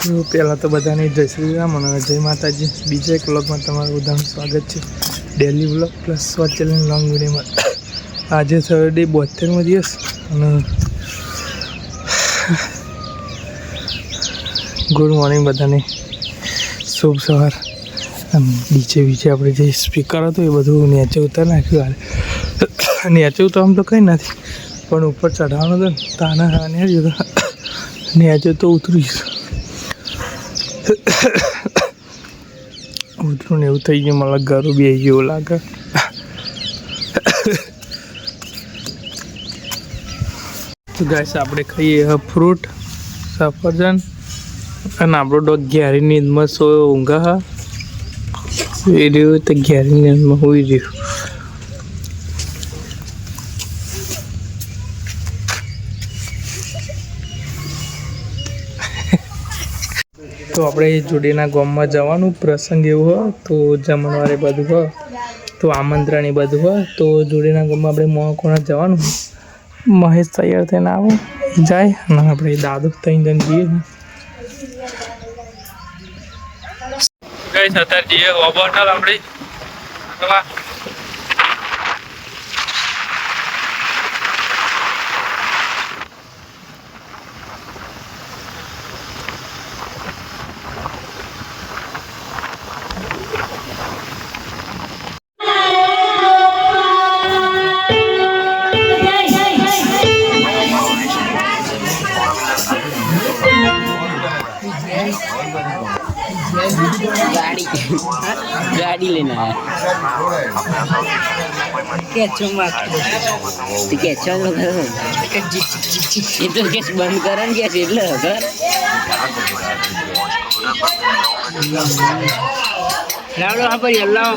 તો પહેલાં તો બધાને જય શ્રી રામ અને જય માતાજી. બીજા એક વ્લોગમાં તમારું બધાનું સ્વાગત છે. Daily vlog plus short challenge long વિડીયોમાં. આજે થર્સડે 72મો દિવસ અને ગુડ મોર્નિંગ બધાને, શુભ સવાર. બીજે આપણે જે સ્પીકર હતું એ બધું નીચે ઉતારી નાખ્યું. નીચે તો આમ તો કંઈ નથી, પણ ઉપર ચઢાવવાનું હતું ને તાના હાને જ નીચે તો ઉતરી ઉતરું ને એવું થઈ ગયું. મને ગરું બી આવી ગયું લાગે. તો ગાઈસ આપણે ખાઈએ ફ્રૂટ સફરજન અને આપણો ડોગ ઘેરીની નીંદમાં ઊંઘા હા એ રહ્યું તો ઘેરીની નીંદમાં હોઈ રહ્યું. તો આપણે જોડેના ગામમાં જવાનું પ્રસંગ એવું હોય તો જમણવારે બધું હોય તો આમંત્રણ એ બધું હોય તો જોડેના ગામમાં આપણે મોકોણા જવાનું. મહેશ તૈયાર થઈને આવો જાય અને આપણે દાદુ ત્રણ જઈએ. ગઈ અત્યારે જઈએ હોટલ આપણે. गाड़ी लेना है कैचो ये तो कैच बंद करन क्या છે એટલે ઘર લાવડો હા પર યલ્લા